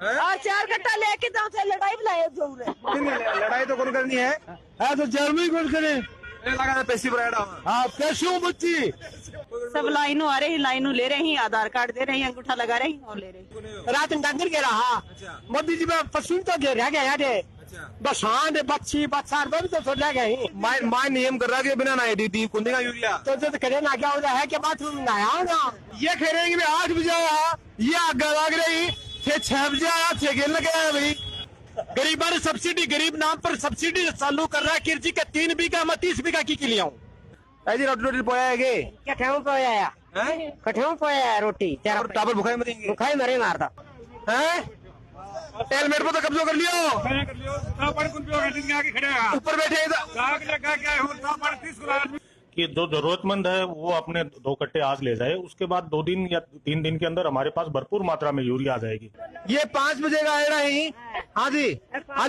और 4 कट्टा लेके जाओ से लड़ाई बुलाए जोर लड़ाई तो कौन करनी है तो जर्मनी कौन करे लगा पैसे पैसे बच्ची सब लाइनों आ रही, लाइनों ले रही, आधार कार्ड दे रही, अंगूठा लगा रही और ले रही। रात डंगर के रहा मोदी जी में पशु तो रह गया थे बसान बच्ची बच्चा तो सोच गए माय नियम कर रहा है बिना ना डी कुंदे का यूरिया तो जो करे ना क्या हो रहा है कि बाथरूम में नहाया होगा ये कह रहे हैं कि 8 बजे आया ये आग लग रही फिर 6 बजे आया 6 गेल लगे है भाई गरीबा ने सब्सिडी गरीब नाम पर सब्सिडी चालू कर रहा है किरची के 3 बीघा मैं 30 बीघा की लिया हूँ ऐसी रोटी रोटी पोया है कठेऊ पोया कठेऊ पोया रोटी टापर भुखाई मरेंगे भुखाई मरे मारता है हेलमेट पर तो कब्जा कर लियो ऊपर बैठे कि जो जरूरतमंद है वो अपने 2 कट्टे आज ले जाए, उसके बाद 2 दिन या 3 दिन के अंदर हमारे पास भरपूर मात्रा में यूरिया आ जाएगी। ये 5 बजे का आया ही हाँ जी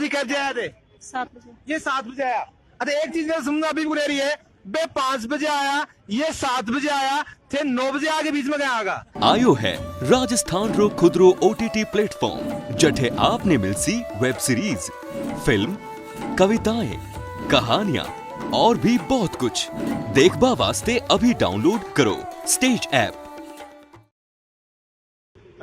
कब से आए थे 7 बजे ये 7 बजे आया। अच्छा एक चीज समझना अभी बुला रही है बे 5 बजे आया ये 7 बजे आया थे 9 बजे आगे बीच में गया आगा आयो है राजस्थान रो खुदरो OTT प्लेटफॉर्म जठे आपने मिलसी वेब सीरीज फिल्म कविताएं कहानियां और भी बहुत कुछ देखबा वास्ते अभी डाउनलोड करो स्टेज ऐप।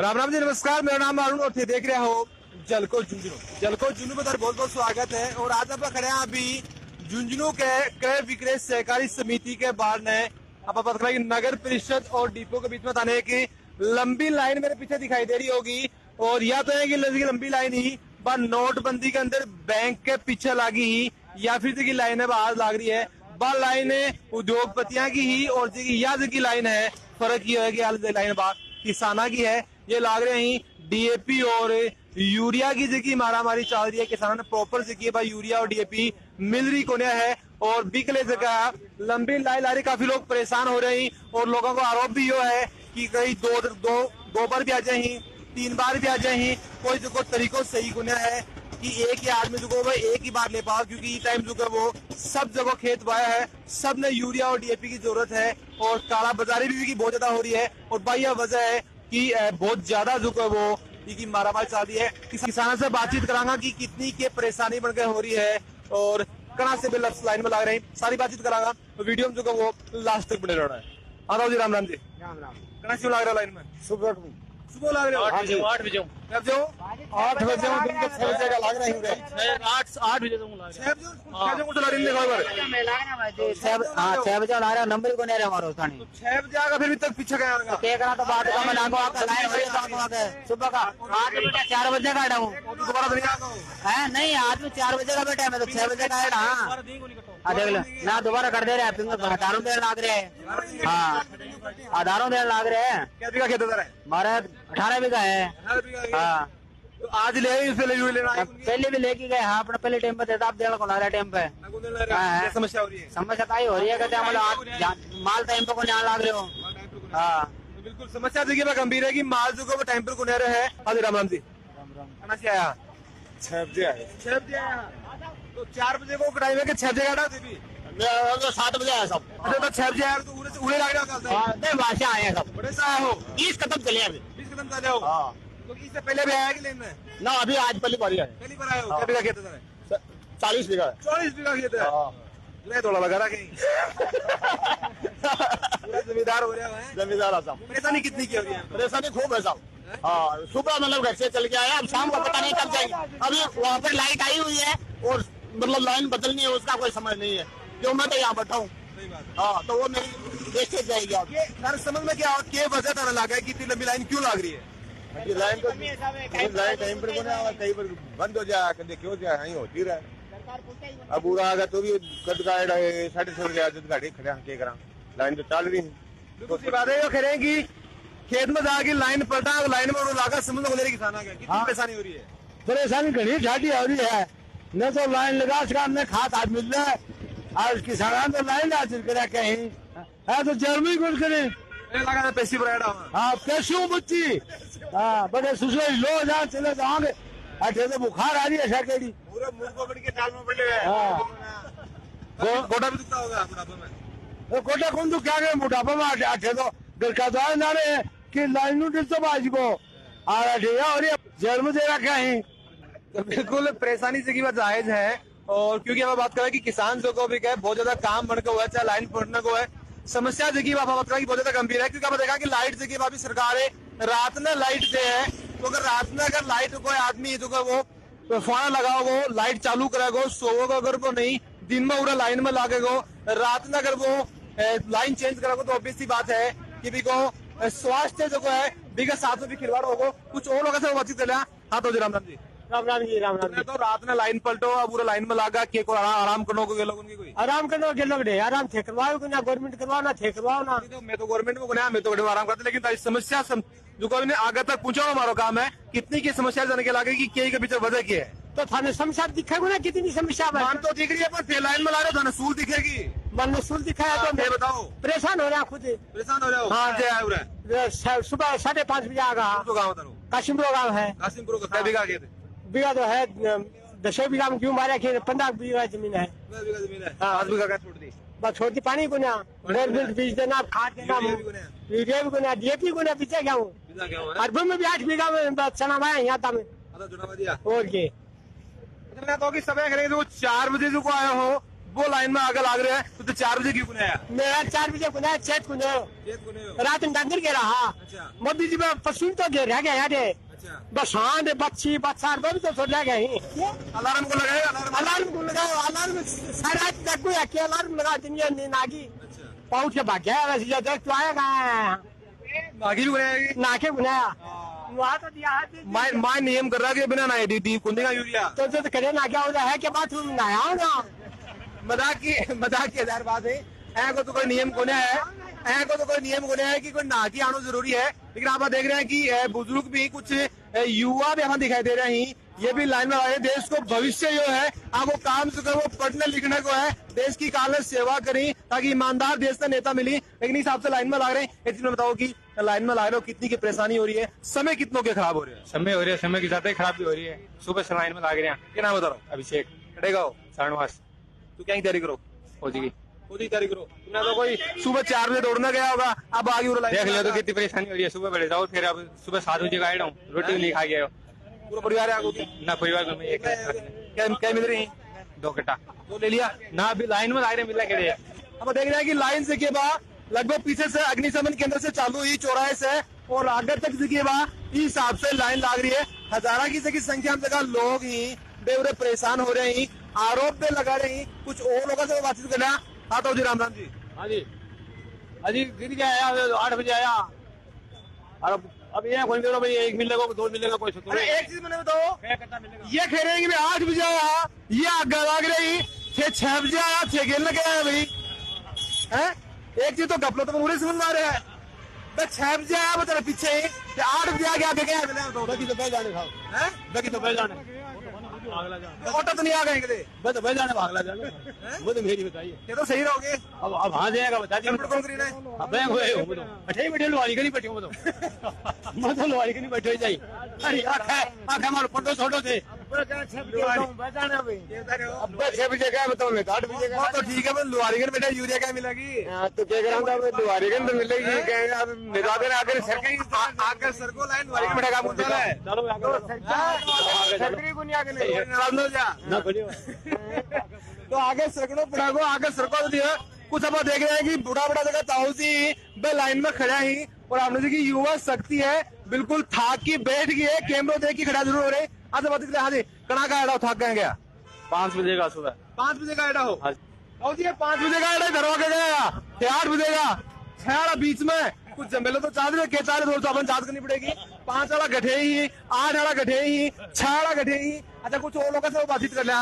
राम राम जी नमस्कार मेरा नाम अरुण और देख रहे हो जलको झुंझुनू में बहुत बहुत स्वागत है। और आज आप खड़े हैं अभी झुंझुनू के क्रय विक्रय सहकारी समिति के बाहर ने अब पता चला कि नगर परिषद और डिपो के बीच में थाने की लंबी लाइन मेरे पीछे दिखाई दे रही होगी और या तो है कि लंबी लाइन ही पर नोटबंदी के अंदर बैंक के पीछे लगी ही या फिर की लाइन है बाहर लाग रही है बा लाइन उद्योगपतियां की ही और या की लाइन है फर्क ये है कि लाइन बाहर किसाना की है ये लाग रहे हैं डीएपी और यूरिया की जगह मारामारी चल रही है। किसानों ने प्रॉपर जगह भाई यूरिया और डीएपी मिल रही कोने है और बिकले जगह लंबी लाइन ला रही काफी लोग परेशान हो रहे हैं और लोगों को आरोप भी यो है कि कहीं दो बार भी आ जाए 3 बार भी आ जाए कोई जो तरीकों सही गुना है कि एक ही आदमी जो भाई एक ही बार ले पाओ क्योंकि टाइम जो वो सब जगह खेत बाया है सब ने यूरिया और डीएपी की जरूरत है और काला बाजारी भी बहुत ज्यादा हो रही है और भाई यह वजह है कि बहुत ज्यादा जो वो की मारामारी चल रही है। किसानों से बातचीत करांगा कि कितनी के परेशानी बनकर हो रही है और कहाँ से भी लाइन में लग रहे हैं सारी बातचीत करांगा तो वीडियो में जो वो लास्ट तक बने रहना है। आ जी राम राम जी कहाँ से लग रहा लाइन में सुबह लग रहे हो 8 बजे कब जाओ 8 बजे दिन के 6 बजे का लग रहा है 8 बजे 6 बजे को चला रही है 6 बजे ला रहा नंबर को नहीं रहा हमारा थाने 6 बजे आगा फिर तक पीछे गया के करा तो बात का मैं लागो आपका लाइन हो रही है सुबह का आज बेटा 4 बजे का आया हूं दोबारा नहीं आगा है नहीं आज में 4 बजे का बेटा मैं तो 6 बजे का आया हां देख लो ना दोबारा कर दे रहे हैं फिंगर हजारों देर लाग रहे हैं हां हजारों देर लाग रहे हैं क्या बीघा खेत है हमारा 18 बीघा है हाँ तो आज ले पहले भी लेके गए हाँ अपना पहले टाइम पे देता आप देना को ला रहा टाइम पे समस्या हो रही है समस्या का ही हो रही है कहते मतलब माल टाइम पे को नहीं लाग रहे हो हाँ बिल्कुल समस्या देखिए मैं गंभीर है कि माल जो वो टाइम पर को नहीं रहे है। राम राम जी कहाँ से आया 6 बजे आया तो 4 बजे को टाइम है कि 6 बजे आया था 7 बजे आया सब तो 6 बजे आया तो उड़े लग रहा नहीं वहाँ से आए सब बड़े से आया हो 20 कदम चले अभी 20 कदम चले हो तो इससे पहले भी आया कि लेन में ना अभी आज पहली बार आए पहली बार आए हो क्या बीघा खेत है 40 बीघा 40 बीघा खेत है ले थोड़ा लगा रहा कहीं जमींदार हो रहा है जमींदार साहब परेशानी कितनी की हो रही है परेशानी खूब है साहब हाँ सुबह मतलब घर से चल के आया अब शाम को पता नहीं कब जाएगी अभी वहाँ पर लाइट आई हुई है और मतलब लाइन बदलनी है उसका कोई समझ नहीं है जो मैं तो यहाँ बैठा हूँ हाँ तो वो मेरी वेस्टेज जाएगी आप सर समझ में क्या वजह तरह लगा है कि इतनी लंबी लाइन क्यों लग रही है लाइन तो लाइन टाइम पर कहीं पर बंद हो जाए कभी क्यों जाए यही होती रहे अब पूरा आगा तो भी कद का 6:30 बजे गाड़ी खड़े के करा लाइन तो चल रही है दूसरी बात है खड़े की खेत में जाके लाइन पलटा लाइन में लागा समझ में किसान आ गया कितनी परेशानी हो रही है परेशानी घनी झाटी हो रही है न तो लाइन लगा सका न खाद आज मिल रहा है आज किसान तो लाइन हासिल करा कहीं है तो जर्मनी कुछ करे लगा पैसे हाँ पैसे बच्ची हाँ बड़े सुसरे लो जहाँ चले जाओगे अठे तो बुखार आ रही है सकेड़ी पूरे मुंह को बढ़ के टाल में पड़े गोटा भी दुखता होगा बुढ़ापे में तो कोटा कौन तो क्या गए बुढ़ापे में अठे तो घर का तो ना रहे कि लाइन डिस्टर्ब आज को और जेल में दे रखा है। तो बिल्कुल परेशानी से की बात जायज है। और क्योंकि हम बात करें कि किसान जो को भी क्या बहुत ज्यादा काम बढ़ के हुआ है, चाहे लाइन पड़ने को है, समस्या देखिए बात करें बहुत ज्यादा गंभीर है। क्योंकि आप देखा कि लाइट देखिए अभी सरकार रात में लाइट दे है, तो अगर रात में अगर लाइट कोई आदमी जो वो फुहारा लगाओगो, लाइट चालू करेगो, सोओगो अगर वो नहीं, दिन में पूरा लाइन में लागेगो, रात में अगर वो लाइन चेंज करेगो, तो ऑब्वियस सी बात है कि भी को स्वास्थ्य जो है बिगड़ साथ में भी खिलवाड़ होगो। कुछ और लोगों से बातचीत कर। हाँ तो जी राम राम जी। राम राम जी, राम राम जी। तो रात में लाइन पलटो, पूरा लाइन में लागा के को आराम करने को लोग उनकी कोई आराम करने के लोग आराम थे करवाओ ना, गवर्नमेंट करवाओ ना, थे करवाओ ना। तो मैं तो गवर्नमेंट में गुना, मैं तो बड़े आराम करते, लेकिन समस्या जो को आगे तक पहुंचाओ हमारा काम है। कितनी की समस्या जाने के लागे कि के पीछे वजह क्या है, तो थाने समस्या दिखेगा ना, कितनी समस्या मान तो दिख रही है पर लाइन में ला रहे हो, थाने सूल दिखेगी, मन में सुल दिखाया तो ये बताओ परेशान हो रहा खुद। परेशान हो रहे हो। हाँ। जय आयु रहे सुबह 5:30 बजे आगा। तो गाँव तारो काशिमपुर गाँव है। कासिमपुर को बीघा के बीघा तो है 10 बीघा में क्यों मारे, 15 बीघा जमीन है। 10 बीघा जमीन है, हाँ। 5 बीघा का छोड़ दी, बस छोटी पानी को ना, गवर्नमेंट बीज देना, खाद देना, यूरिया भी को ना, DAP को ना, पीछे क्या हूँ। अरबों में भी 8 बीघा में चना माया यहाँ था में। और के तो कि समय करेंगे जो 4 बजे जो को आए हो वो लाइन में आगे लाग रहे हैं, तो 4 बजे क्यों आया? मैं 4 बजे को चेत को रात में डंगर के रहा। अच्छा। मोदी जी में पशु तो रह गया यार, बस हाँ बच्ची बच्चा भी तो छोड़ गए। अलार्म को लगाए, अलार्म को लगाओ, अलार्म सारी रात जगो या क्या अलार्म लगा दिन नींद आ गई, पहुंच के भाग गया। वैसे देख तो आएगा नागी भी बनाएगी, नाके बुनाया वहाँ तो दिया है। मैं नियम कर रहा कि बिना ना डी कुंदी का यूरिया तो करे ना क्या हो रहा है कि बाथरूम में नहाया हो ना। मजाक की हजार बात है। ऐ को तो कोई नियम कोने है, ऐ को तो कोई नियम कोने है कि कोई नहा के आना जरूरी है। लेकिन आप देख रहे हैं कि बुजुर्ग भी कुछ युवा भी हमें दिखाई दे रहे हैं, ये भी लाइन में आए। देश को भविष्य जो है आपको काम से वो पढ़ने लिखने को है, देश की काल में सेवा करी ताकि ईमानदार देश का नेता मिली। लेकिन इस हिसाब से लाइन में लग रहे हैं। एक चीज में बताओ कि लाइन में लग रहे हो कितनी की परेशानी हो रही है, समय कितनों के खराब हो रहे हैं? समय हो रही है, समय की ज्यादा ही खराबी हो रही है। सुबह से लाइन में लाग रहे हैं। क्या नाम बता रहा हूँ? अभिषेक कटेगा हो शाहनवाज तो क्या तैयारी करो, हो जी खुद ही तैयारी करो। तुमने तो कोई सुबह 4 बजे दौड़ना गया होगा, अब आगे देख लिया तो कितनी परेशानी हो रही है। सुबह बैठ जाओ, फिर अब सुबह 7 बजे का आया हूँ, रोटी नहीं खा गया पूरा परिवार है आगो की? ना परिवार में एक क्या मिल रही 2 कट्टा तो ले लिया ना, अभी लाइन में लाग रहे मिला के। अब देख रहे हैं कि लाइन से के बाद लगभग पीछे से अग्निशमन केंद्र से चालू हुई चौराहे से और आगे तक देखिए बा इस हिसाब से लाइन लाग रही है। हजारा की संख्या में जगह लोग ही बेवरे परेशान हो रहे हैं, आरोप पे लगा रहे हैं। कुछ और लोगों से बातचीत करना। हाँ तो जी राम राम जी। हाँ जी, अजी गिर गया आया, 8 बजे आया और अब ये कोई देर भाई 1 मिलेगा 2 मिलेगा कोई सुन। अरे एक चीज मैंने बताओ, ये कह रहे हैं कि भाई 8 बजे आया, ये आगे लाग रही थे, 6 बजे आया, 6 गेल लगे आया भाई है। एक चीज तो गपलो तो पूरे समझ में आ रहे हैं, 6 बजे आया वो तेरे पीछे ही, 8 बजे आगे आगे गया बाकी तो बैठ जाने है, बाकी तो बैठ जाने ऑटो तो नहीं आ गए बस बैठ जाने भागला जाने। वो तो मेरी बताइए, ये तो सही रहोगे। अब हाँ जाएगा बता दिया। कौन करीना है? अब मैं बैठे बैठे लोहारी के नहीं बैठे हूँ मैं तो लोहारी के नहीं बैठे जाई। अरे आँख हमारे फोटो छोटो थे। अब 6 बजे क्या बताऊँ मैं, 8 बजे वो तो ठीक है, पर लुहारीगंज बेटा यूरिया क्या मिलेगी? तो क्या करा था मैं, दुआरेगन तो मिलेगी। निरादर आकर सरकारी आकर सरको लाइन लुहारीगंज बेटा का मुद्दा है। चलो सरकारी को नहीं आगे नहीं नाराज न हो जा। ना बढ़िया तो आगे सरकड़ो पड़ा को आगे सरको दिया। कुछ अब देख रहे हैं कि बुढ़ा बड़ा जगह ताऊसी बे लाइन में खड़ा ही और आपने देखी युवा शक्ति है, बिल्कुल थाक की बैठ गई है, कैमरा देख के खड़ा जरूर हो रहे। आज बात हाँ जी, कड़ा का एडा थक गया 5 बजे का सुबह 5 बजे का एडा हो। हाँ। और जी 5 बजे का एडा धरवा के गया 8 बजे का 6 वाला बीच में कुछ जमेलो तो चाह के 4 दौड़ तो अपन चार्ज करनी पड़ेगी। 5 वाला गठे ही, 8 वाला गठे ही, 6 वाला गठे ही। अच्छा कुछ और लोगों से बातचीत कर लिया।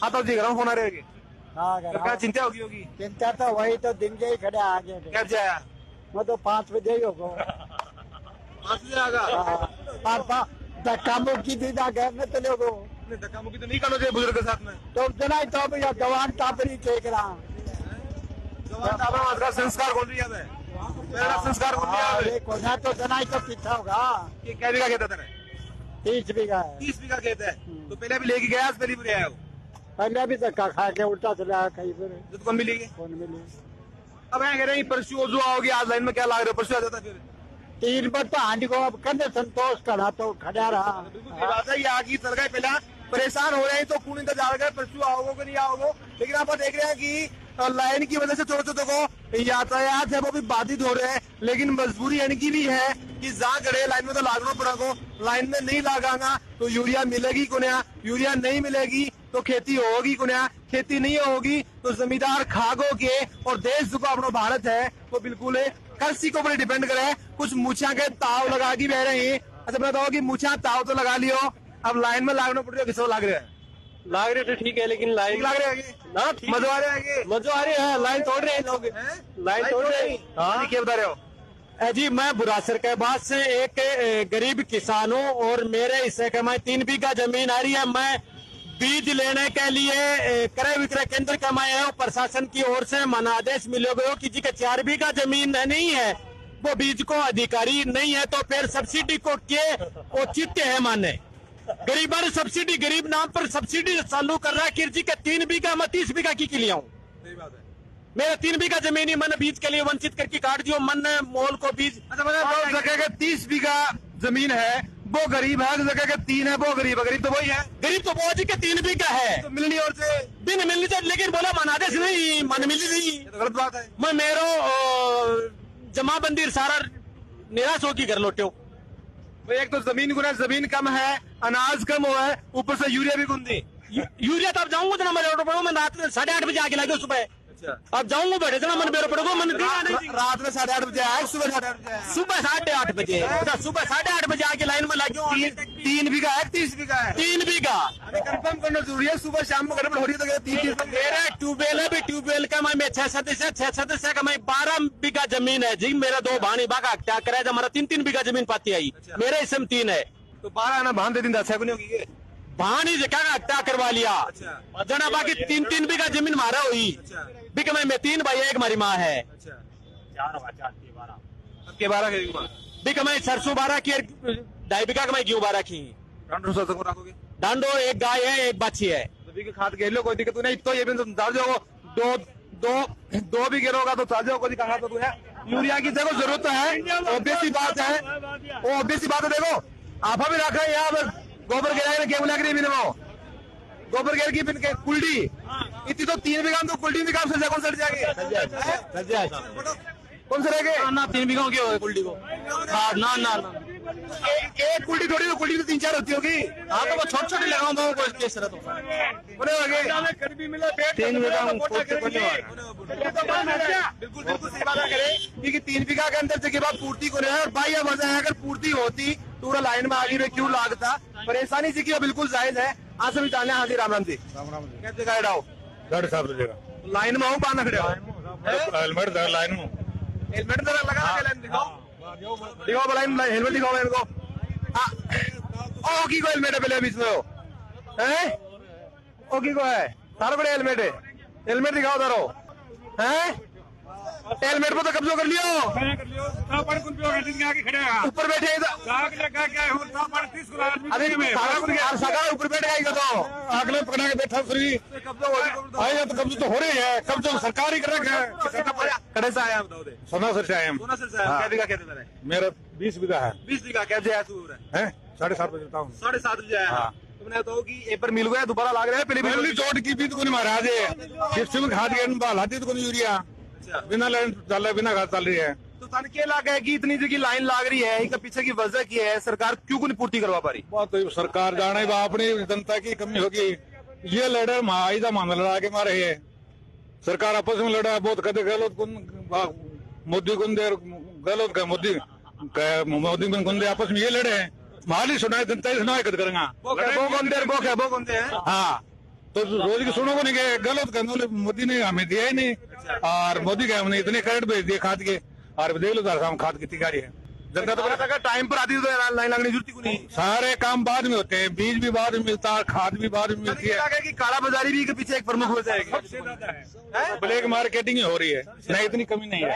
हाँ तो जी होना रहेगी, क्या चिंता होगी? चिंता तो वही तो दिन के ही खड़े आगे कब जाया? वो तो 5 बजे ही होगा। 5 बजे आगा धक्का मुक्की दी था घर में तो लोगों धक्का मुक्की तो नहीं करना चाहिए बुजुर्ग के साथ में। तो जना तो भैया गवान टापरी टेक रहा संस्कार कौन रही है? मेरा संस्कार कौन रही है? कोना तो जना तो पीछा होगा। ये क्या बीघा खेत है? 30 बीघा है। 30 बीघा खेत है। तो पहले भी लेके गया, पहले भी आया हो? पहले भी धक्का खा के उल्टा चला कहीं पर जो कौन मिलेगी? कौन मिली। अब कह रहे हैं परसों जो आओगे आज लाइन में क्या ला रहे हो? परसों आ जाता फिर तीन पर तो हांडी को अब कहते संतोष करा तो खड़ा रहा। बिल्कुल सही बात है। ये आगे चल गए, पहला परेशान हो रहे हैं तो कौन इंतजार कर परसों आओगे कि नहीं आओगे, लेकिन आप देख रहे हैं कि लाइन की वजह से छोटे छोटे को यातायात है वो भी बाधित हो रहे हैं, लेकिन मजबूरी इनकी भी है कि जहाँ खड़े लाइन में तो लागना पड़ा को, लाइन में नहीं लगाना तो यूरिया मिलेगी कुन्या, यूरिया नहीं मिलेगी तो खेती होगी कुन्या, खेती नहीं होगी तो जमींदार खागो के, और देश जो अपना भारत है वो बिल्कुल कृषि के ऊपर डिपेंड करे। कुछ मूछा के ताव लगा के बह रहे हैं। अच्छा बताओ कि मूछा ताव तो लगा लियो, अब लाइन में लागना पड़ रहा है, किसको लाग रहा है? लाग रहे तो ठीक है, लेकिन लाइन लाग रहे हैं ना मजा आ रहा है, मजो आ रही है, लाइन तोड़ रहे हैं लोग, लाइन तोड़ रहे हैं। हाँ क्या बता रहे हो? जी मैं बुरासर के बाद से एक गरीब किसान हूँ और मेरे हिस्से के मैं 3 बीघा जमीन आ रही है। मैं बीज लेने के लिए क्रय विक्रय केंद्र का मैं प्रशासन की ओर से मनादेश मिले गए कि जी का 4 बीघा जमीन नहीं है वो बीज को अधिकारी नहीं है, तो फिर सब्सिडी को के औचित्य है माने गरीबा ने सब्सिडी गरीब नाम पर सब्सिडी चालू कर रहा है। किरजी के 3 बीघा मैं 30 बीघा की लिया हूँ। सही बात है। मेरा 3 बीघा जमीन ही मैंने बीज के लिए वंचित करके काट दियो। मन ने मोल को बीज अच्छा मतलब जगह के 30 बीघा जमीन है वो गरीब है, जगह के 3 है वो गरीब है, गरीब तो वही है, गरीब तो वो जी के 3 बीघा है तो मिलनी और से दिन मिलनी चाहिए, लेकिन बोला मनादेश नहीं मन मिली नहीं। ये तो गलत बात है। मैं मेरो जमाबंदी सारा निराश होगी घर लौटे। वो एक तो जमीन गुना जमीन कम है, अनाज कम हुआ है, ऊपर से यूरिया भी गुंदी। यूरिया तो अब जाऊंगा जना मैं लौट पड़ूंगा, मैं रात में 8:30 बजे आके लगे सुबह। अच्छा अब जाऊंगा बैठे जना मन बेरो पड़ूंगा, मन रात में 8:30 बजे आया, सुबह 8:30 बजे आया। सुबह 8:30 बजे सुबह 8:30 बजे आके लाइन में लगे। 3 बीघा है 30 बीघा है? 3 बीघा कंफर्म करना जरूरी है, सुबह शाम में गड़बड़ हो रही है तो 3 मेरा ट्यूबवेल है भी, ट्यूबवेल का मैं 6 सदस्य का मैं 12 बीघा जमीन है जी। मेरा 2 भाणी बागा क्या कराया, हमारा 3 बीघा जमीन पाती आई। मेरे इसमें 3 है तो 12 आना बांध दे दिन 10 नहीं होगी भाणी से क्या हत्या करवा लिया। अच्छा। जना बाकी 3 बीघा जमीन मारा हुई बिक मैं 3 भाई, एक हमारी माँ है। अच्छा 4 अब के 12 बिक मैं सरसों 12 की, 2.5 बीघा का मैं गेहूं 12 की। रखोगे डांडो एक गाय है एक बाछी है। तो खाद खेल लो, कोई दिक्कत नहीं। तो ये भी तुम डाल जाओ, दो भी गिरोगा तो चाल जाओ, कोई कहा तो है। यूरिया की देखो जरूरत है, ऑब्वियस सी बात है, वो ऑब्वियस सी बात है। देखो आपा भी रखा है यहाँ पर गोबर गिरा गेहूं लग रही है, गोबर गिर की कुल्डी इतनी तो 3 बीघा तो कुल्डी भी काम सर कौन सर जाएंगे, कौन से रहेंगे ना 3 बीघा की होगी कुल्डी को। ना ना एक कुल्डी थोड़ी, तो कुल्डी तो 3-4 होती होगी। हाँ तो वो छोटी लगाऊंगा कोई केस रहा तो बिल्कुल बिल्कुल सही बात करे, क्योंकि 3 बीघा के अंदर जगह बाद पूर्ति को रहे और भाई वजह है, अगर पूर्ति होती पूरा लाइन में आगे में क्यों लागता, परेशानी सी की बिल्कुल जायज है। आज सभी जाने हाँ जी राम राम जी कैसे गाइड आओ 7:30 लाइन में आओ बांध खड़े हेलमेट लाइन में हेलमेट लगा लाइन दिखाओ दिखाओ लाइन हेलमेट दिखाओ इनको। ओकी को हेलमेट है पहले बीच में है, ओकी को है सारा बड़े हेलमेट है, हेलमेट दिखाओ तारो है, हेलमेट पर तो कब्जा कर लियो, ऊपर बैठे अरे ऊपर बैठ गई तो अगले पकड़ा के बैठा फ्री कब्जा तो कब्जा तो हो रही है, कब्जा सरकार ही कर रखा है। कड़े से आया बताओ दे सोना सर से आए हम। क्या बीघा क्या देता है? मेरा 20 बीघा है। 20 बीघा क्या जाया तू हैं 7:30 बजे देता हूँ। 7:30 बजे आया। तुमने बताओ कि एक बार मिल गया दोबारा लाग रहा है पहली चोट की भी तो कोई महाराज है, सिस्टम खाद के लाती तो कोई यूरिया बिना लाइन चल रहा है, बिना खाद चल रही है। तो तन के लाग है कि इतनी जगह लाइन लाग रही है, इसका पीछे की वजह की है, सरकार क्यों को नहीं पूर्ति करवा पा रही? बात तो सरकार जाने अपनी जनता की कमी होगी। ये लड़े महाई का मामला लड़ा के मारे है, सरकार आपस में लड़ा बहुत कदे गलत मोदी गुंदे गलत मोदी गुंदे आपस में ये लड़े हैं, माली सुनाए जनता ही सुनाए कद करेंगे। हाँ तो रोज की सुनो को नहीं गए गलत कर, मोदी ने हमें दिया ही नहीं, और मोदी के हमने इतने करेंट भेज दिए खाद के, और देख लो हम खाद कितनी गाड़ी है। जनता तो पता टाइम पर आती तो लाइन लगने जरूरत नहीं, सारे काम बाद में होते हैं, बीज भी बाद में मिलता है, खाद भी बाद में मिलती है। कि काला बाजारी भी के पीछे एक प्रमुख वजह है, ब्लैक मार्केटिंग हो रही है, नहीं इतनी कमी नहीं है,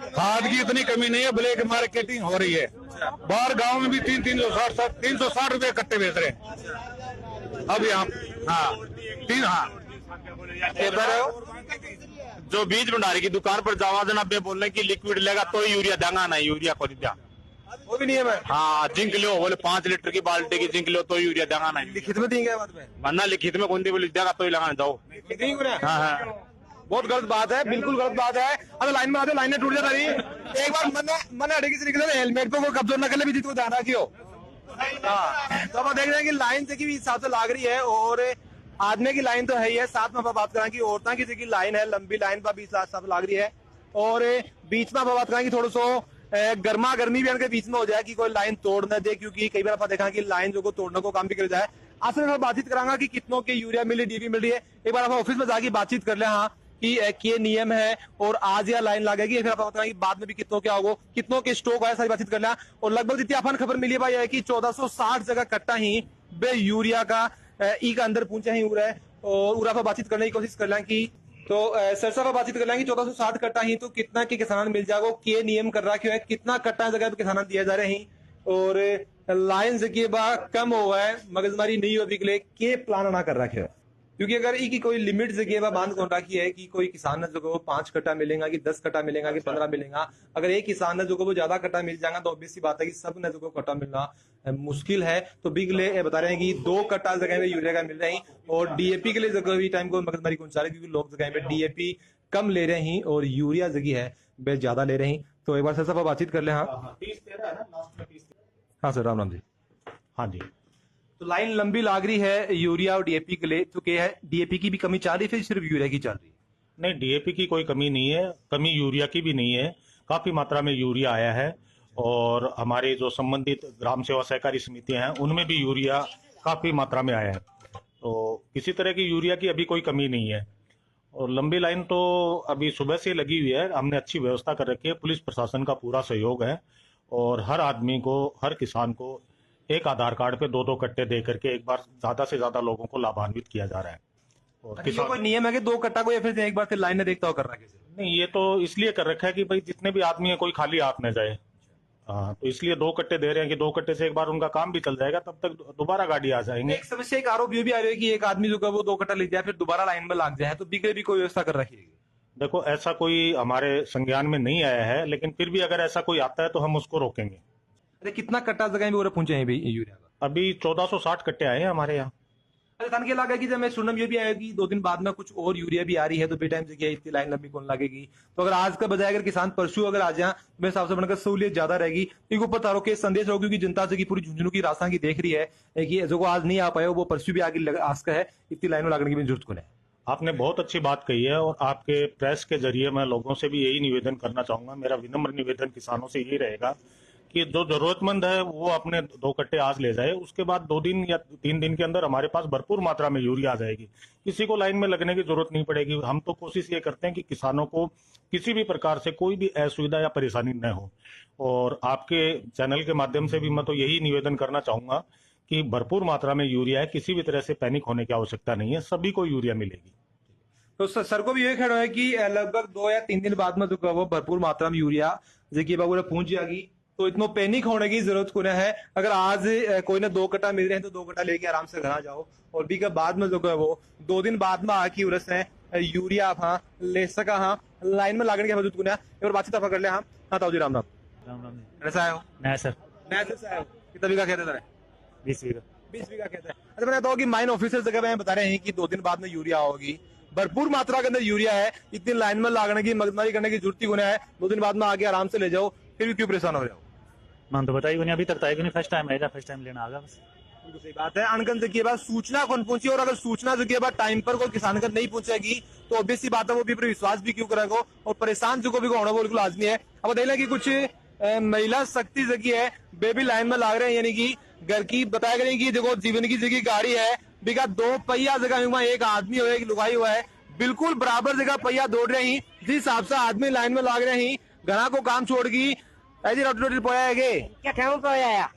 खाद की इतनी कमी नहीं है, ब्लैक मार्केटिंग हो रही है। बाहर गांव में भी 360 रुपए कट्टे बेच रहे हैं अब यहाँ। जो बीज भंडारी की दुकान पर जावा देना बे बोलने की लिक्विड लेगा तो यूरिया देगा, ना यूरिया को दिया वो भी नियम है। हाँ, जिंक लो बोले 5 लीटर की बाल्टी की जिंक लो तो यूरिया लगाना है, लिखित में देंगे बाद में, वरना लिखित में कौन दी बोली देगा तो ही लगाना जाओ। हाँ हाँ, बहुत गलत बात है, बिल्कुल गलत बात है। अगर लाइन में आते लाइनें टूट जाती एक बार मन अड़ेगी से निकले हेलमेट पे कोई कब्जा न कर ले भी को ध्यान रखियो। हाँ, तो अब देख रहे हैं कि लाइन से की हिसाब से लाग रही है और आदमी की लाइन तो है ही है, साथ में आप बात करें कि औरतों की की लाइन है, लंबी लाइन पर बीच साथ लाग रही है और बीच में आप बात करें कि थोड़ा सो गर्मा गर्मी भी इनके बीच में हो जाए कि कोई लाइन तोड़ न दे, क्योंकि कई बार आप देखा कि लाइन जो को तोड़ने को काम भी कर जाए। आज से मैं बातचीत करांगा कि कितनों के यूरिया मिली, डीपी मिल रही है। एक बार आप ऑफिस में जाके बातचीत कर ले, हाँ कि ये नियम है और आज या लाइन लगेगी, फिर आप बताएंगे कि बाद में भी कितनों क्या होगा, कितनों के स्टॉक है, सारी बातचीत कर लें। और लगभग जितनी अपन खबर मिली है भाई है कि 1460 जगह कट्टा ही बे यूरिया का ई का अंदर पहुंचा ही हो रहा है और उरा पर बातचीत करने की कोशिश कर लें कि तो सरसा पर बातचीत कर लेंगे 1460 कट्टा ही तो कितना के किसान मिल जाएगा, के नियम कर रहा क्यों है, कितना कट्टा जगह पे किसान दिया जा रहे हैं और लाइन से के बाद कम हुआ है मगजमारी नहीं हो के लिए के प्लान ना कर रखे है, क्योंकि अगर की कोई लिमिट जगह बांध कौन रखी है कि कोई किसान ने जो 5 कट्टा मिलेगा कि 10 कट्टा मिलेगा कि 15 मिलेगा। अगर एक किसान ने जो वो ज्यादा कट्टा मिल जाएगा तो ऑब्वियस सी बात है कि सब ने जो कट्टा मिलना मुश्किल है। तो बिगले बता रहे हैं कि 2 कट्टा जगह में यूरिया का मिल रहे हैं और डीएपी के लिए जगह भी टाइम को मगजमारी कौन चा रही, क्योंकि लोग जगह में डीएपी कम ले रहे हैं और यूरिया जगह है वे ज्यादा ले रहे हैं। तो एक बार सर साहब बातचीत कर ले। हाँ सर, राम राम जी। हाँ जी, तो लाइन लंबी लाग रही है यूरिया और डीएपी के लिए, तो क्या है डीएपी की भी कमी चल रही है, फिर सिर्फ यूरिया की चल रही है? नहीं, डीएपी की कोई कमी नहीं है, कमी यूरिया की भी नहीं है, काफी मात्रा में यूरिया आया है और हमारे जो संबंधित ग्राम सेवा सहकारी समितियां हैं उनमें भी यूरिया काफी मात्रा में आया है, तो किसी तरह की यूरिया की अभी कोई कमी नहीं है। और लंबी लाइन तो अभी सुबह से लगी हुई है, हमने अच्छी व्यवस्था कर रखी है, पुलिस प्रशासन का पूरा सहयोग है और हर आदमी को, हर किसान को एक आधार कार्ड पे 2-2 कट्टे दे करके एक बार ज्यादा से ज्यादा लोगों को लाभान्वित किया जा रहा है। और किसान कोई नियम है कि 2 कट्टा को या फिर एक बार फिर लाइन में देखता हो कर रहा है? नहीं, ये तो इसलिए कर रखा है कि भाई जितने भी आदमी है कोई खाली हाथ न जाए। हाँ, तो इसलिए 2 कट्टे दे रहे हैं कि 2 कट्टे से एक बार उनका काम भी चल जाएगा, तब तक दोबारा गाड़ी आ जाएंगे। एक समस्या, एक आरोप ये भी आ रही है कि एक आदमी जो है वो 2 कट्टा ले जाए फिर दोबारा लाइन में लग जाए, तो बिगड़े भी कोई व्यवस्था कर रखी है? देखो, ऐसा कोई हमारे संज्ञान में नहीं आया है, लेकिन फिर भी अगर ऐसा कोई आता है तो हम उसको रोकेंगे। अरे कितना कट्टा जगह में पहुंचे हैं यूरिया का? अभी 1460 कट्टे आए हैं हमारे यहाँ। राजस्थान के लगा कि जब मैं सुनम ये भी आया कि 2 दिन बाद में कुछ और यूरिया भी आ रही है, तो बेटाइम जगह इतनी लाइन लंबी कौन लगेगी? तो अगर आज का बजाय अगर किसान परसों अगर आ जाए तो मेरे हिसाब से बनकर सहूलियत ज्यादा रहेगी, क्योंकि ऊपर तारों के संदेश होगा, क्योंकि जनता से पूरी झुंझुनू की रास्ता की देख रही है कि जो आज नहीं आ पाए वो परसों भी आगे आस्क है, इतनी लाइन में लगने की जरूरत को है। आपने बहुत अच्छी बात कही है और आपके प्रेस के जरिए मैं लोगों से भी यही निवेदन करना चाहूंगा। मेरा विनम्र निवेदन किसानों से यही रहेगा कि जो जरूरतमंद है वो अपने 2 कट्टे आज ले जाए, उसके बाद 2 दिन या 3 दिन के अंदर हमारे पास भरपूर मात्रा में यूरिया आ जाएगी, किसी को लाइन में लगने की जरूरत नहीं पड़ेगी। हम तो कोशिश ये करते हैं कि किसानों को किसी भी प्रकार से कोई भी असुविधा या परेशानी न हो, और आपके चैनल के माध्यम से भी मैं तो यही निवेदन करना चाहूंगा कि भरपूर मात्रा में यूरिया है, किसी भी तरह से पैनिक होने की आवश्यकता नहीं है, सभी को यूरिया मिलेगी। तो सर को भी यही कहना है कि लगभग 2 या 3 दिन बाद में जो वो भरपूर मात्रा में यूरिया जबकि पहुंच जाएगी, तो इतना पैनिक होने की जरूरत को है। अगर आज कोई ना 2 कट्टा मिल रहे हैं तो 2 कट्टा लेके आराम से घर आ जाओ, और भी बाद में जो है वो 2 दिन बाद में आके उरस है यूरिया आप हाँ ले सका, हाँ लाइन में लागने के बावजूद को और बातचीत कर ले। हाँ हाँ ताऊ जी, राम राम। राम राम। कैसा आए हो? नया सर। नया से आए हो? कितना बीघा खेत है? 20 बीघा। 20 बीघा खेत है। अच्छा, मैंने बताओ कि माइन ऑफिसर जगह पे बता रहे हैं कि 2 दिन बाद में यूरिया होगी, भरपूर मात्रा के अंदर यूरिया है, इतनी लाइन में लागने की मगजमारी करने की जरूरत ही है, 2 दिन बाद में आगे आराम से ले जाओ, फिर भी क्यों परेशान हो जाओ? मान तो बताइए अभी तक तो फर्स्ट टाइम आएगा, फर्स्ट टाइम लेना आगा बस। बिल्कुल सही बात है। अनकन से के बाद सूचना कौन पहुंची, और अगर सूचना जो के बाद टाइम पर कोई किसान का नहीं पहुंचेगी तो ऑब्वियस सी बात है वो भी पर विश्वास भी क्यों करेगा, और परेशान जो को भी होना बिल्कुल लाजमी है। अब देख लें कि कुछ महिला शक्ति जगह है बेबी लाइन में लाग रहे हैं, यानी कि घर की बताया गया कि देखो जीवन की जगह गाड़ी है, बिका 2 पहिया जगह एक आदमी हो एक लुगाई हुआ है, बिल्कुल बराबर जगह पहिया दौड़ रहे हैं, जिस हिसाब से आदमी लाइन में लाग रहे हैं, घरा को काम छोड़ गई ऐसी रोटी पोया है कठेऊ पोया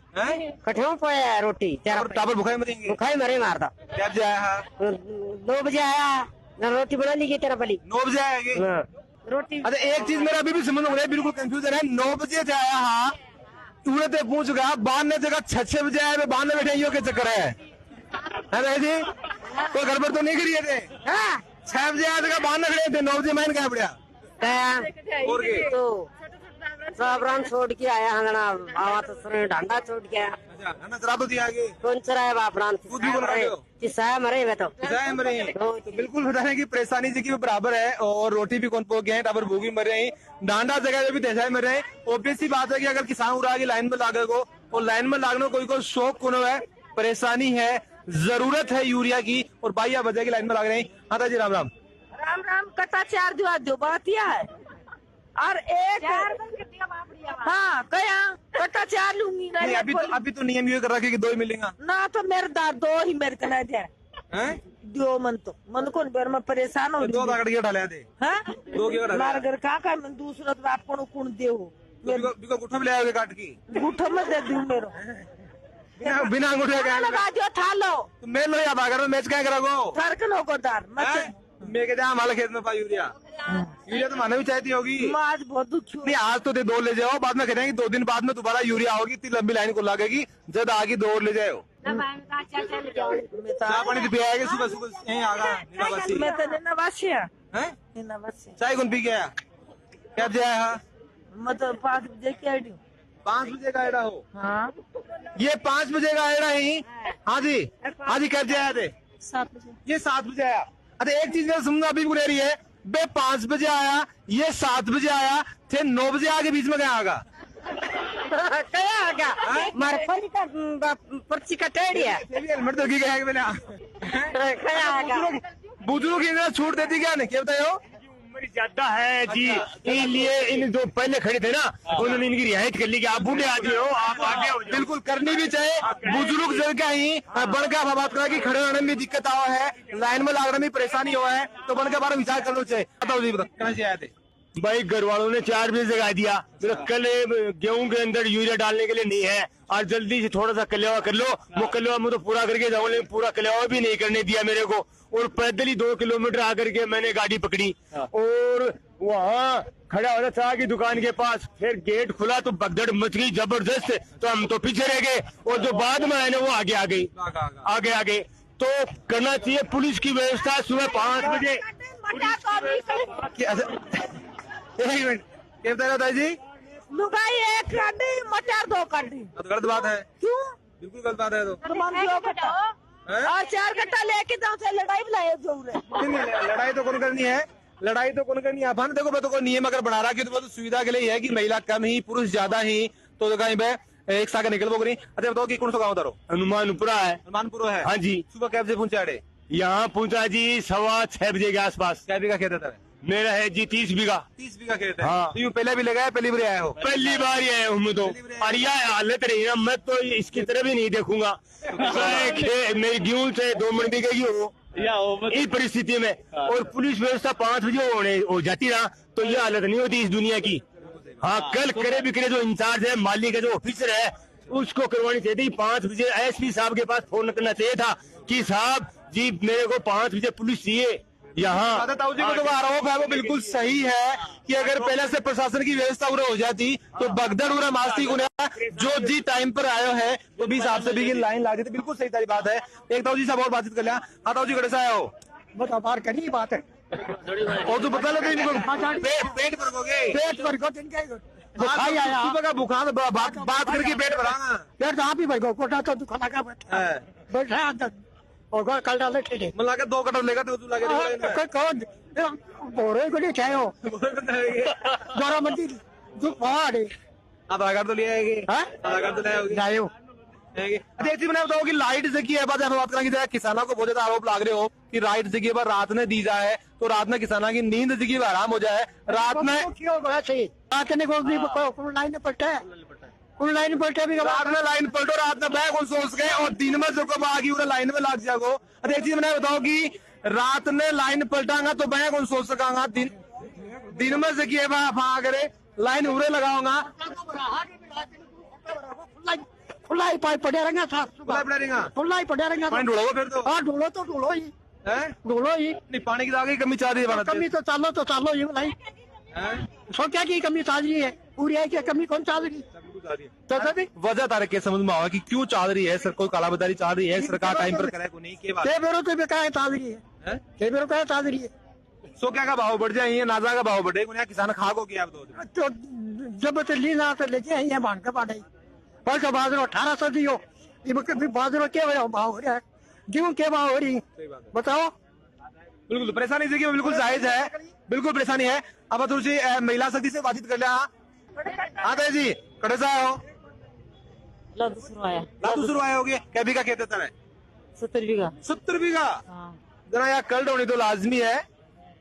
कठेऊ पोया रोटी टापर भुखाई मरेंगे, भुखाई मरे मारता। क्या बजे आया? 9 बजे आया ना, रोटी बना ली तेरा बली 9 बजे आएगी रोटी। अच्छा, एक चीज मेरा अभी भी समझ में बिल्कुल कंफ्यूजन है, 9 बजे से आया हाँ पूरे ते पूछ गया, 12 जगह 6 बजे आया, 12 बैठे यो के चक्कर है जी, कोई गड़बड़ तो नहीं करिए थे? 6 बजे आया जगह 12 खड़े थे, 9 बजे मैंने क्या बढ़िया तो साबरान छोड़ के आया हंगना आवा तो सर डांडा छोड़ के आया अच्छा ना जरा तो दिया आगे कौन चराए बापरान खुद भी बोल रहे हो किसा मरे वे तो तो बिल्कुल बता रहे हैं कि परेशानी जी की भी बराबर है और रोटी भी कौन पो गए हैं टाबर भूखी मर रहे हैं डांडा जगह भी तैसा मर रहे हैं। ऑब्वियस सी बात है कि अगर किसान उड़ा की लाइन में लागे को और लाइन में लागने कोई को शौक कौन है, परेशानी है, जरूरत है यूरिया की और भाई वजह की लाइन में लाग रहे हैं। हाँ जी राम राम राम राम कटा 4 दो बातिया है और एक हाँ कया कटा 4 लूंगी ना अभी तो नियम ये कर रखा है कि 2 ही मिलेगा ना तो मेरे दार 2 ही मेरे कना दे दो मन को बेर में परेशान हो 2 काट के उठा ले थे हाँ 2 के उठा मार घर का मन दूसरा तो आप कौन दे हो बिको गुठा भी ले आओगे काट की गुठा में दे दूं मेरो बिना अंगूठे के लगा दियो था लो तो मैं लो या बागर मैच क्या करोगो फर्क नो को दार मत मैं कहते हमारे खेत में पाई यूरिया तो माने भी चाहती होगी आज बहुत दुखी नहीं आज तो 2 ले जाओ बाद में कहेंगे 2 दिन बाद में दोबारा यूरिया होगी इतनी लंबी लाइन को लागेगी जब आगे 2 और ले जाओ चाय पानी तो पियाएंगे सुबह सुबह यहीं आगा मैं तो नवासी चाय कौन पी गया क्या जाए मतलब 5 बजे की आई 5 बजे का एड़ा हो हाँ ये 5 बजे का एड़ा ही हाँ जी कर जाया थे 7 बजे ये 7 बजे आया। अरे एक चीज मैं समझा अभी बुरा रही है बे 5 बजे आया ये 7 बजे आया थे 9 बजे आगे बीच में क्या आगा क्या आ गया मारे फली का पर्ची का टेढ़ी है हेलमेट तो की गया क्या आ गया बुजुर्ग की छूट देती क्या नहीं क्या बताओ उम्र ज्यादा है जी इसलिए इन जो पहले खड़े थे ना उन्होंने इनकी रियायत कर ली कि आप बूढ़े आदमी हो आप आगे हो बिल्कुल करनी भी चाहिए बुजुर्ग जल का ही बनका बात करा कि खड़े रहने में दिक्कत आवा है लाइन में लागने में परेशानी हुआ है तो बनका बारे विचार करना चाहिए। बताओ जी कहाँ से आए थे भाई घर वालों ने 4 बजे जगा दिया कल गेहूं के अंदर यूरिया डालने के लिए नहीं है और जल्दी से थोड़ा सा कलेवा कर लो वो कलेवा मैं तो पूरा करके जाऊँ लेकिन पूरा कलेवा भी नहीं करने दिया मेरे को और पैदल ही 2 किलोमीटर आकर के मैंने गाड़ी पकड़ी और वहाँ खड़ा हो रहा की दुकान के पास फिर गेट खुला तो भगदड़ मच गई जबरदस्त तो हम तो पीछे रह गए और जो बाद में आए ना वो आगे आ गए तो करना चाहिए पुलिस की व्यवस्था सुबह 5 बजे एक मिनट क्या बता रहा था जी लुगाई 1 काटी मटर 2 काटी गलत बात है क्यों बिल्कुल गलत बात है तो और 4 कट्टा लेके जाओ से लड़ाई बुलाए जरूर लड़ाई तो कौन करनी है अपन देखो मैं तो कोई नियम अगर बना रहा कि तो सुविधा के लिए है कि महिला कम ही पुरुष ज्यादा ही तो कहीं पे एक साथ निकल वो करी। अच्छा बताओ कि कौन सा गाँव उतारो हनुमानपुरा है है हाँ जी सुबह कैब से पहुंचा अड़े यहाँ पहुंचा जी 6:15 बजे के आसपास। क्या बीघा खेत है मेरा है जी 30 बीघा खेत है हाँ। तो यूँ पहले भी लगाया पहली बार आया हो पहली बार ही आया हूँ मैं तो और यह हालत रही ना मैं तो इसकी तरफ ही नहीं देखूंगा मेरी गेहूं से 2 मन बिकेगी हो इस परिस्थिति में और पुलिस व्यवस्था 5 बजे हो जाती ना तो यह हालत नहीं होती इस दुनिया की। हाँ कल करे बिकरे जो इंचार्ज है माली का जो ऑफिसर है उसको करवानी चाहिए थी 5 बजे एसपी साहब के पास फोन करना चाहिए था कि साहब जी मेरे को 5 बजे पुलिस चाहिए यहाँ। ताऊ जी को तो आरोप है वो बिल्कुल सही है कि अगर पहले से प्रशासन की व्यवस्था पूरा हो जाती तो भगदड़ उरा मास्ती गुना जो जी टाइम पर आयो है तो भी हिसाब से भी लाइन ला देती बिल्कुल सही सारी बात है। एक ताऊ जी साहब और बातचीत कर लिया। हाँ ताऊ जी कड़े से आया हो बता बार करी बात है और तो बता लेते पेट भर सुबह का बुखार बात करके पेट भराना पेट आप ही भाई कोटा तो दुकान लगा बैठा अंदर और कल डाले थे मतलब 2 कटर लेगा तो तू लगे कौन बोरे को नहीं चाहे द्वारा मंदिर जो पहाड़ आधार कार्ड तो ले आएगी आधार कार्ड तो ले अच्छा एक चीज मैंने बताओ कि लाइट से की बात करेंगे किसानों को बहुत ज्यादा आरोप लाग रहे हो कि लाइट से बार रात में दी जाए तो रात में किसानों की नींद से आराम हो जाए रात में रात में लाइन पलटा है लाइन पलटे भी रात में लाइन पलटो रात में बैग सोच गए और दिन में जो बागी लाइन में लाग जाओ। अच्छा एक चीज मैंने बताओ कि रात में लाइन पलटांगा तो बैग कौन सोच सकांगा दिन में से किए करे लाइन उरे लगाऊंगा खुला ही पाइप पड़े रहेंगे खुला ही पड़े रहेंगे ढूंढो फिर तो हाँ ढूंढो ही नहीं पानी की आगे कमी चाह रही है कमी तो चालो ही भाई सो क्या की कमी चाह रही है पूरी है की कमी कौन चाह रही है वजह तारे के समझ में आवा कि क्यों चाह रही है सर कोई कालाबाजारी चाह रही है सरकार टाइम पर करे को नहीं के बात बेरो तो बेकार चाह रही है बेरो चाह रही है सो क्या का भाव बढ़ जाए नाजा का भाव बढ़े किसान खा को क्या तो जब ली ना तो लेके आई है भांग के पाटे पर का बाजरो 1800 दियो ये बाजरो के भाव हो रहा है गेहूं के भाव हो रही बताओ। बिल्कुल परेशानी देखिए बिल्कुल जायज है, बिल्कुल परेशानी है। अब थोड़ी सी महिला शक्ति से बातचीत कर लिया। हाँ दे जी कड़े से आए हो? लातू शुरू आए होगे। क्या बीघा खेत है? 70 बीघा। 70 बीघा। जरा यहाँ कल्ट होनी तो लाजमी है,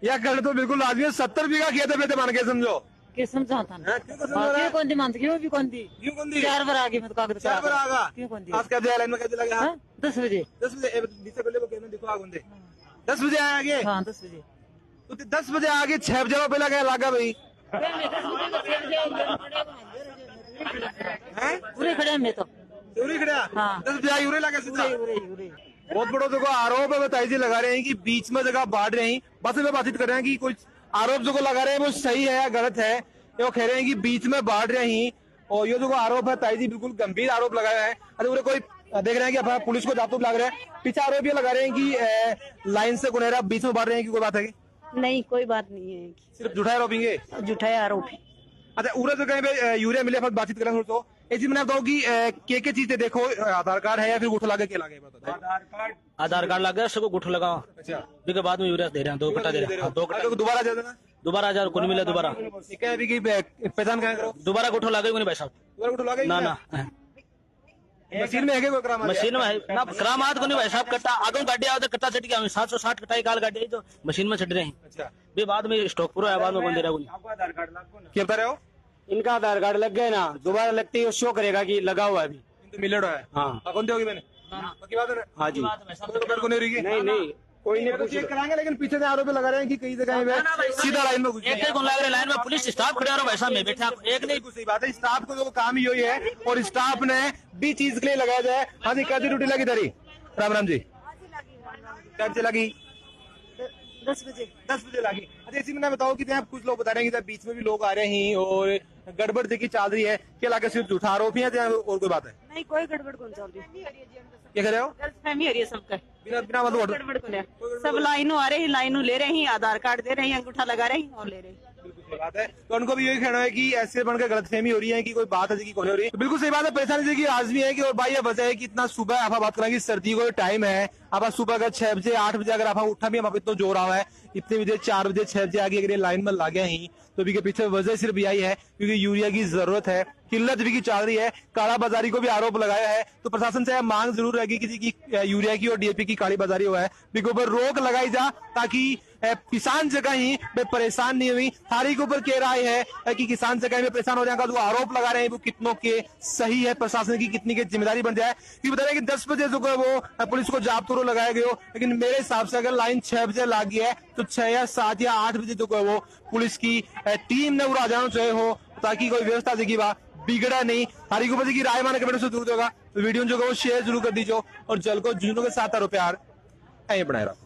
या कल्ट तो बिल्कुल लाजमी है। 70 बीघा खेत है मान के समझो के समझाता ना क्यों कौन दी मानती क्यों भी कौन दी 4 बार आ गई मैं तो कागज 4 बार आगा क्यों कौन दी आज का लाइन में कैसे लगा? 10 बजे 10 बजे नीचे कर ले वो कहने देखो आगे 10 बजे आगे। हाँ 10 बजे तो 10 बजे आगे 6 बजे पहला क्या लगा भाई? पूरे खड़े में तो पूरी खड़ा। हाँ 10 बजे यूरे लगा सीधा। पूरे बहुत बड़ो देखो आरोप है बताई जी लगा रहे हैं कि बीच में जगह बांट रहे हैं। बस में बातचीत कर रहे हैं कि कुछ आरोप जो लगा रहे हैं वो सही है या गलत है। ये कह रहे हैं कि बीच में बांट रहे हैं और ये जो आरोप है ताई जी बिल्कुल गंभीर आरोप लगाया है। अरे पूरे कोई देख रहे हैं कि पुलिस को जातूब लग रहा है। पीछे आरोप ये लगा रहे हैं कि लाइन से गुनहरा बीच में बांट रहे हैं कि कोई बात है? नहीं कोई बात नहीं है, सिर्फ झूठा आरोपेंगे। झूठा आरोप है। अच्छा उरे तो कहीं पे यूरिया मिले बातचीत करें तो ऐसी मैंने बताओ कि के चीजें देखो आधार कार्ड है या फिर गुठो लागे के लागे? आधार कार्ड लग गया सबको गुठ लगा। अच्छा के बाद में यूरिया दे रहे हैं 2 कट्टा दे रहे हैं 2 कट्टा दोबारा जा देना दोबारा हजार को नहीं मिला दोबारा पहचान करो दोबारा गुठो लगे कोई भाई साहब दोबारा गुठो लागे ना ना मशीन में है कोई करामा? मशीन में है ना करामात को नहीं भाई साहब कट्टा आगे गाड़ी आओ कट्टा चट गया 760 कट्टा काल गाड़ी जो मशीन में चढ़ रहे हैं। अच्छा भी बाद में स्टॉक पूरा है बाद में कौन दे रहा है? क्या बता रहे हो? इनका आधार कार्ड लग गया ना दोबारा लगते ही शो करेगा कि लगा हुआ है अभी तो मिलड़ है। हाँ कौन होगी मैंने पक्की बात है? हाँ जी को नहीं रही नहीं कोई नहीं चेक कराएंगे लेकिन पीछे से आरोप लगा रहे हैं कि कई जगह सीधा लाइन में घुस एक एक लग रहे लाइन में पुलिस स्टाफ खड़े और भाई साहब में बैठा एक नहीं सही बात है। स्टाफ को तो काम ही यही है और स्टाफ ने भी चीज के लिए लगाया जाए। हाँ जी कैसी ड्यूटी लगी धरी? राम राम जी क्या लगी? 10 बजे लगी। अच्छा इसी में बताओ कि कुछ लोग बता रहे हैं कि बीच में भी लोग आ रहे हैं और गड़बड़ देखी चल रही है क्या लगे? सिर्फ झूठा आरोप है और कोई बात है? नहीं कोई गड़बड़ कौन चल रही क्या कर रहे हो? गलतफहमी हो रही है सबका बिना बिना मतलब गड़बड़ कौन है? सब लाइनों आ रहे हैं लाइनों ले रहे हैं आधार कार्ड दे रहे हैं अंगूठा लगा रहे हैं और ले रहे हैं। बिल्कुल सही बात है। तो उनको भी यही कहना है कि ऐसे बनकर गलतफहमी हो रही है कि कोई बात है कि कौन हो रही है। तो बिल्कुल सही बात है। परेशानी देखिए आजमी है कि और भाई ये वजह है कि इतना सुबह आप बात करेंगे सर्दी को टाइम है। अब सुबह अगर 6 बजे 8 बजे अगर आप उठा भी हम इतना जोर रहा है इतने बजे 4 बजे 6 बजे आगे अगर लाइन में लागे ही तो भी के पीछे वजह सिर्फ यही है क्योंकि यूरिया की जरूरत है, किल्लत भी की चल रही है। काला बाजारी को भी आरोप लगाया है। तो प्रशासन से मांग जरूर रहेगी किसी की यूरिया की और डीएपी की काली बाजारी हुआ है के ऊपर रोक लगाई जा ताकि किसान जगह ही परेशान नहीं हुई। थारी के ऊपर कह रहा है कि किसान जगह में परेशान हो जाएगा। जो आरोप लगा रहे हैं वो कितनों के सही है, प्रशासन की कितनी की जिम्मेदारी बन जाए। कि बता रहे हैं कि 10 बजे जो वो पुलिस को जाब्ता लगाया गया हो लेकिन मेरे हिसाब से अगर लाइन 6 बजे लागी है तो 6 या 7 या 8 बजे जो वो पुलिस की टीम ने उड़ा जाना चाहिए हो ताकि कोई व्यवस्था जगी बिगड़ा नहीं। थारी के ऊपर की राय माने कमेंट से जरूर होगा। तो वीडियो जो वो शेयर जरूर कर दीजिए और जल को जुनून के साथ प्यार ऐ बनाए रखो।